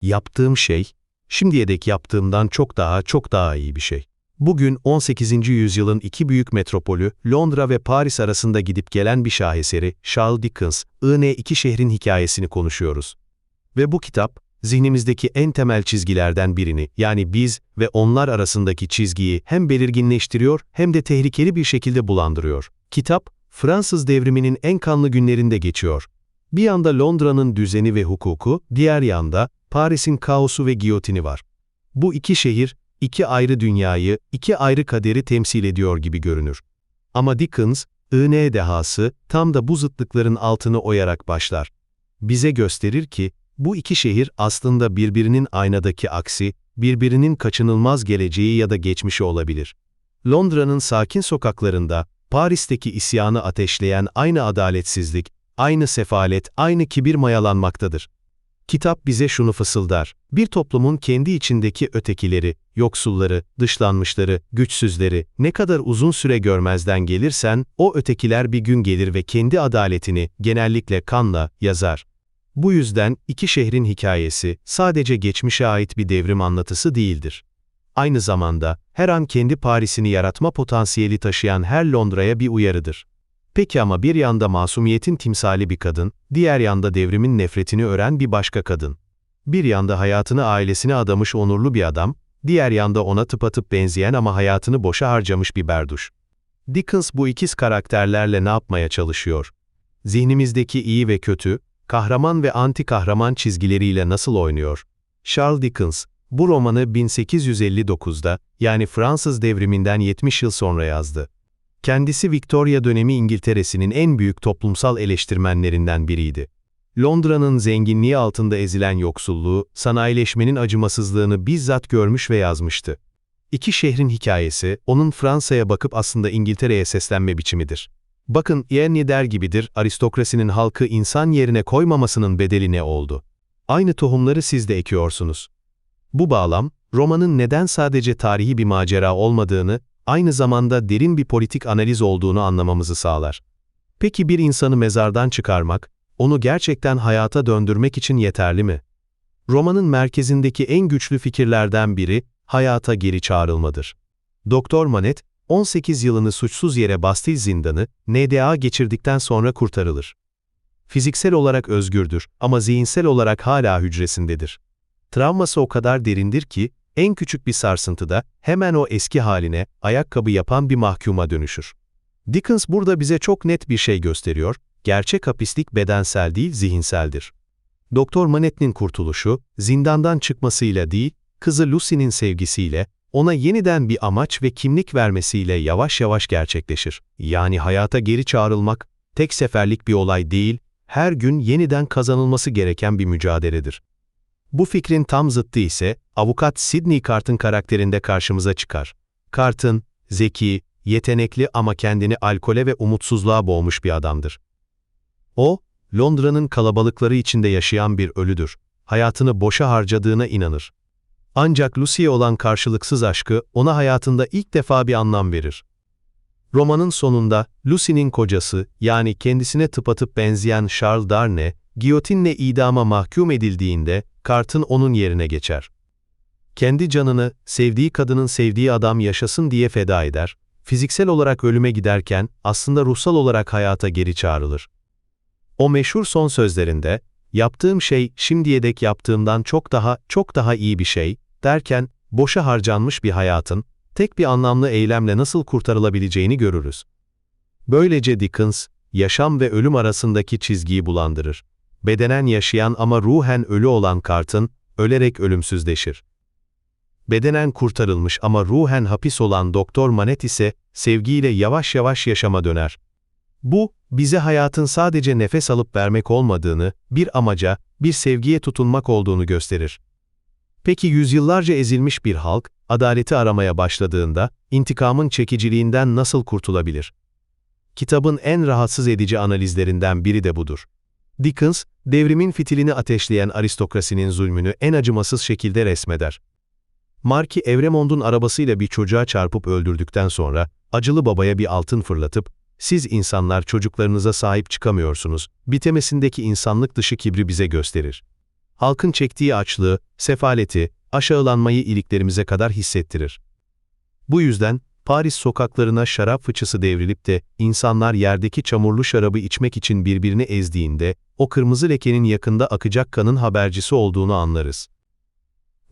Yaptığım şey, şimdiye dek yaptığımdan çok daha iyi bir şey. Bugün 18. yüzyılın iki büyük metropolü, Londra ve Paris arasında gidip gelen bir şaheseri, Charles Dickens'ın İki Şehrin Hikayesini konuşuyoruz. Ve bu kitap, zihnimizdeki en temel çizgilerden birini, yani biz ve onlar arasındaki çizgiyi hem belirginleştiriyor hem de tehlikeli bir şekilde bulandırıyor. Kitap, Fransız devriminin en kanlı günlerinde geçiyor. Bir yanda Londra'nın düzeni ve hukuku, diğer yanda Paris'in kaosu ve giyotini var. Bu iki şehir, iki ayrı dünyayı, iki ayrı kaderi temsil ediyor gibi görünür. Ama Dickens'ın dehası tam da bu zıtlıkların altını oyarak başlar. Bize gösterir ki, bu iki şehir aslında birbirinin aynadaki aksi, birbirinin kaçınılmaz geleceği ya da geçmişi olabilir. Londra'nın sakin sokaklarında, Paris'teki isyanı ateşleyen aynı adaletsizlik, aynı sefalet, aynı kibir mayalanmaktadır. Kitap bize şunu fısıldar: bir toplumun kendi içindeki ötekileri, yoksulları, dışlanmışları, güçsüzleri ne kadar uzun süre görmezden gelirsen, o ötekiler bir gün gelir ve kendi adaletini, genellikle kanla, yazar. Bu yüzden iki şehrin hikayesi sadece geçmişe ait bir devrim anlatısı değildir. Aynı zamanda, her an kendi Paris'ini yaratma potansiyeli taşıyan her Londra'ya bir uyarıdır. Peki ama bir yanda masumiyetin timsali bir kadın, diğer yanda devrimin nefretini ören bir başka kadın. Bir yanda hayatını ailesine adamış onurlu bir adam, diğer yanda ona tıpatıp benzeyen ama hayatını boşa harcamış bir berduş. Dickens bu ikiz karakterlerle ne yapmaya çalışıyor? Zihnimizdeki iyi ve kötü, kahraman ve anti kahraman çizgileriyle nasıl oynuyor? Charles Dickens, bu romanı 1859'da, yani Fransız devriminden 70 yıl sonra yazdı. Kendisi Victoria dönemi İngiltere'sinin en büyük toplumsal eleştirmenlerinden biriydi. Londra'nın zenginliği altında ezilen yoksulluğu, sanayileşmenin acımasızlığını bizzat görmüş ve yazmıştı. İki şehrin hikayesi, onun Fransa'ya bakıp aslında İngiltere'ye seslenme biçimidir. Bakın, Yearney der gibidir, aristokrasinin halkı insan yerine koymamasının bedeli ne oldu? Aynı tohumları siz de ekiyorsunuz. Bu bağlam, romanın neden sadece tarihi bir macera olmadığını, aynı zamanda derin bir politik analiz olduğunu anlamamızı sağlar. Peki bir insanı mezardan çıkarmak, onu gerçekten hayata döndürmek için yeterli mi? Romanın merkezindeki en güçlü fikirlerden biri, hayata geri çağrılmadır. Doktor Manette, 18 yılını suçsuz yere Bastille zindanı, NDA geçirdikten sonra kurtarılır. Fiziksel olarak özgürdür ama zihinsel olarak hala hücresindedir. Travması o kadar derindir ki, en küçük bir sarsıntıda hemen o eski haline, ayakkabı yapan bir mahkuma dönüşür. Dickens burada bize çok net bir şey gösteriyor: gerçek hapislik bedensel değil, zihinseldir. Doktor Manette'nin kurtuluşu, zindandan çıkmasıyla değil, kızı Lucy'nin sevgisiyle, ona yeniden bir amaç ve kimlik vermesiyle yavaş yavaş gerçekleşir. Yani hayata geri çağrılmak, tek seferlik bir olay değil, her gün yeniden kazanılması gereken bir mücadeledir. Bu fikrin tam zıttı ise, avukat Sidney Cart'ın karakterinde karşımıza çıkar. Cart'ın, zeki, yetenekli ama kendini alkole ve umutsuzluğa boğmuş bir adamdır. O, Londra'nın kalabalıkları içinde yaşayan bir ölüdür. Hayatını boşa harcadığına inanır. Ancak Lucy'ye olan karşılıksız aşkı, ona hayatında ilk defa bir anlam verir. Romanın sonunda, Lucy'nin kocası, yani kendisine tıpatıp benzeyen Charles Darnay, giyotinle idama mahkum edildiğinde, Cart'ın onun yerine geçer. Kendi canını, sevdiği kadının sevdiği adam yaşasın diye feda eder, fiziksel olarak ölüme giderken, aslında ruhsal olarak hayata geri çağrılır. O meşhur son sözlerinde, "Yaptığım şey, şimdiye dek yaptığımdan çok daha iyi bir şey," derken, boşa harcanmış bir hayatın, tek bir anlamlı eylemle nasıl kurtarılabileceğini görürüz. Böylece Dickens, yaşam ve ölüm arasındaki çizgiyi bulandırır. Bedenen yaşayan ama ruhen ölü olan Cart'ın, ölerek ölümsüzleşir. Bedenen kurtarılmış ama ruhen hapis olan Doktor Manette ise, sevgiyle yavaş yavaş yaşama döner. Bu, bize hayatın sadece nefes alıp vermek olmadığını, bir amaca, bir sevgiye tutunmak olduğunu gösterir. Peki yüzyıllarca ezilmiş bir halk, adaleti aramaya başladığında, intikamın çekiciliğinden nasıl kurtulabilir? Kitabın en rahatsız edici analizlerinden biri de budur. Dickens, devrimin fitilini ateşleyen aristokrasinin zulmünü en acımasız şekilde resmeder. Marquis Evremont'un arabasıyla bir çocuğa çarpıp öldürdükten sonra, acılı babaya bir altın fırlatıp, "Siz insanlar çocuklarınıza sahip çıkamıyorsunuz," bitemesindeki insanlık dışı kibri bize gösterir. halkın çektiği açlığı, sefaleti, aşağılanmayı iliklerimize kadar hissettirir. Bu yüzden, Paris sokaklarına şarap fıçısı devrilip de insanlar yerdeki çamurlu şarabı içmek için birbirini ezdiğinde, o kırmızı lekenin yakında akacak kanın habercisi olduğunu anlarız.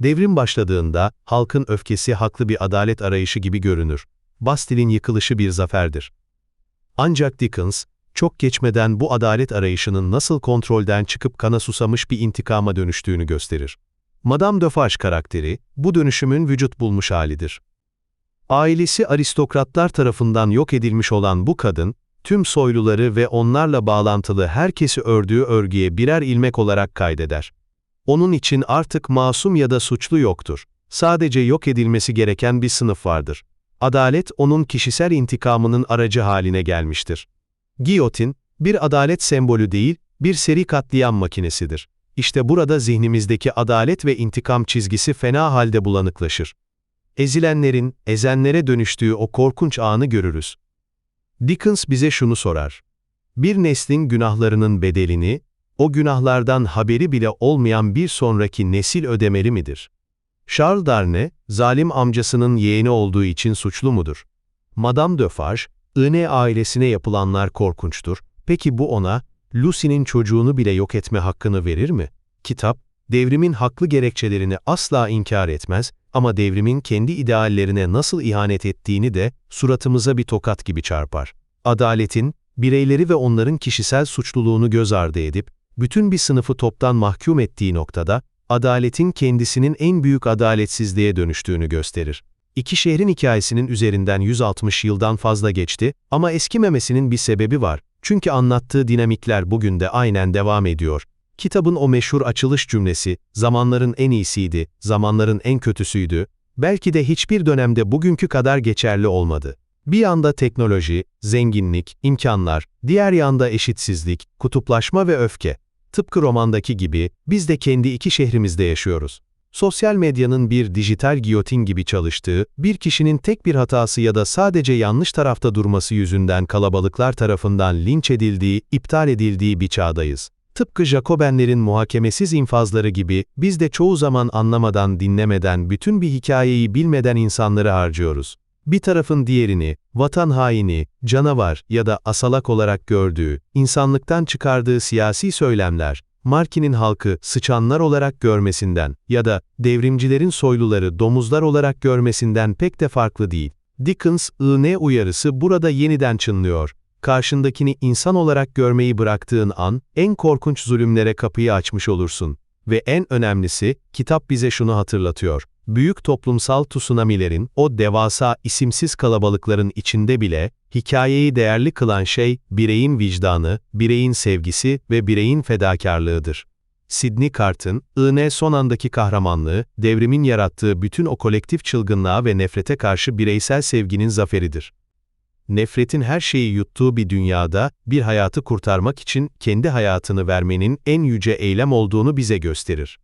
Devrim başladığında, halkın öfkesi haklı bir adalet arayışı gibi görünür. Bastille'in yıkılışı bir zaferdir. Ancak Dickens, çok geçmeden bu adalet arayışının nasıl kontrolden çıkıp kana susamış bir intikama dönüştüğünü gösterir. Madame Defarge karakteri, bu dönüşümün vücut bulmuş halidir. Ailesi aristokratlar tarafından yok edilmiş olan bu kadın, tüm soyluları ve onlarla bağlantılı herkesi ördüğü örgüye birer ilmek olarak kaydeder. Onun için artık masum ya da suçlu yoktur. Sadece yok edilmesi gereken bir sınıf vardır. Adalet onun kişisel intikamının aracı haline gelmiştir. Giyotin, bir adalet sembolü değil, bir seri katliam makinesidir. İşte burada zihnimizdeki adalet ve intikam çizgisi fena halde bulanıklaşır. Ezilenlerin, ezenlere dönüştüğü o korkunç anı görürüz. Dickens bize şunu sorar. Bir neslin günahlarının bedelini, o günahlardan haberi bile olmayan bir sonraki nesil ödemeli midir? Charles Darnay, zalim amcasının yeğeni olduğu için suçlu mudur? Madame Defarge, Inet ailesine yapılanlar korkunçtur. Peki bu ona, Lucy'nin çocuğunu bile yok etme hakkını verir mi? Kitap, devrimin haklı gerekçelerini asla inkar etmez ama devrimin kendi ideallerine nasıl ihanet ettiğini de suratımıza bir tokat gibi çarpar. Adaletin, bireyleri ve onların kişisel suçluluğunu göz ardı edip, bütün bir sınıfı toptan mahkum ettiği noktada, adaletin kendisinin en büyük adaletsizliğe dönüştüğünü gösterir. İki şehrin hikayesinin üzerinden 160 yıldan fazla geçti ama eskimemesinin bir sebebi var. Çünkü anlattığı dinamikler bugün de aynen devam ediyor. Kitabın o meşhur açılış cümlesi, zamanların en iyisiydi, zamanların en kötüsüydü, belki de hiçbir dönemde bugünkü kadar geçerli olmadı. Bir yanda teknoloji, zenginlik, imkanlar, diğer yanda eşitsizlik, kutuplaşma ve öfke. Tıpkı romandaki gibi, biz de kendi iki şehrimizde yaşıyoruz. Sosyal medyanın bir dijital giyotin gibi çalıştığı, bir kişinin tek bir hatası ya da sadece yanlış tarafta durması yüzünden kalabalıklar tarafından linç edildiği, iptal edildiği bir çağdayız. Tıpkı Jacobenlerin muhakemesiz infazları gibi, biz de çoğu zaman anlamadan, dinlemeden, bütün bir hikayeyi bilmeden insanları harcıyoruz. Bir tarafın diğerini, vatan haini, canavar ya da asalak olarak gördüğü, insanlıktan çıkardığı siyasi söylemler, Marki'nin halkı sıçanlar olarak görmesinden ya da devrimcilerin soyluları domuzlar olarak görmesinden pek de farklı değil. Dickens, Inet uyarısı burada yeniden çınlıyor. Karşındakini insan olarak görmeyi bıraktığın an, en korkunç zulümlere kapıyı açmış olursun. Ve en önemlisi, kitap bize şunu hatırlatıyor. Büyük toplumsal tsunamilerin, o devasa isimsiz kalabalıkların içinde bile, hikayeyi değerli kılan şey, bireyin vicdanı, bireyin sevgisi ve bireyin fedakarlığıdır. Sidney Carton, Inet son andaki kahramanlığı, devrimin yarattığı bütün o kolektif çılgınlığa ve nefrete karşı bireysel sevginin zaferidir. Nefretin her şeyi yuttuğu bir dünyada, bir hayatı kurtarmak için kendi hayatını vermenin en yüce eylem olduğunu bize gösterir.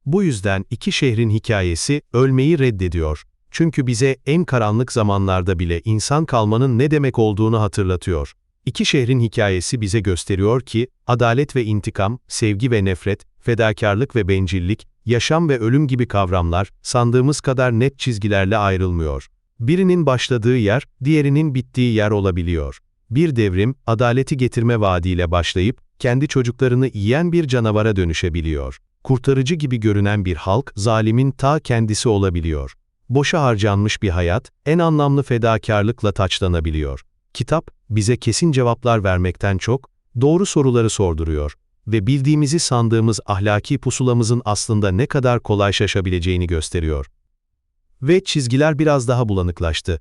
Bu yüzden iki şehrin hikayesi, ölmeyi reddediyor. Çünkü bize en karanlık zamanlarda bile insan kalmanın ne demek olduğunu hatırlatıyor. İki şehrin hikayesi bize gösteriyor ki, adalet ve intikam, sevgi ve nefret, fedakarlık ve bencillik, yaşam ve ölüm gibi kavramlar, sandığımız kadar net çizgilerle ayrılmıyor. Birinin başladığı yer, diğerinin bittiği yer olabiliyor. Bir devrim, adaleti getirme vaadiyle başlayıp, kendi çocuklarını yiyen bir canavara dönüşebiliyor. Kurtarıcı gibi görünen bir halk, zalimin ta kendisi olabiliyor. Boşa harcanmış bir hayat, en anlamlı fedakarlıkla taçlanabiliyor. Kitap, bize kesin cevaplar vermekten çok, doğru soruları sorduruyor ve bildiğimizi sandığımız ahlaki pusulamızın aslında ne kadar kolay şaşabileceğini gösteriyor. Ve çizgiler biraz daha bulanıklaştı.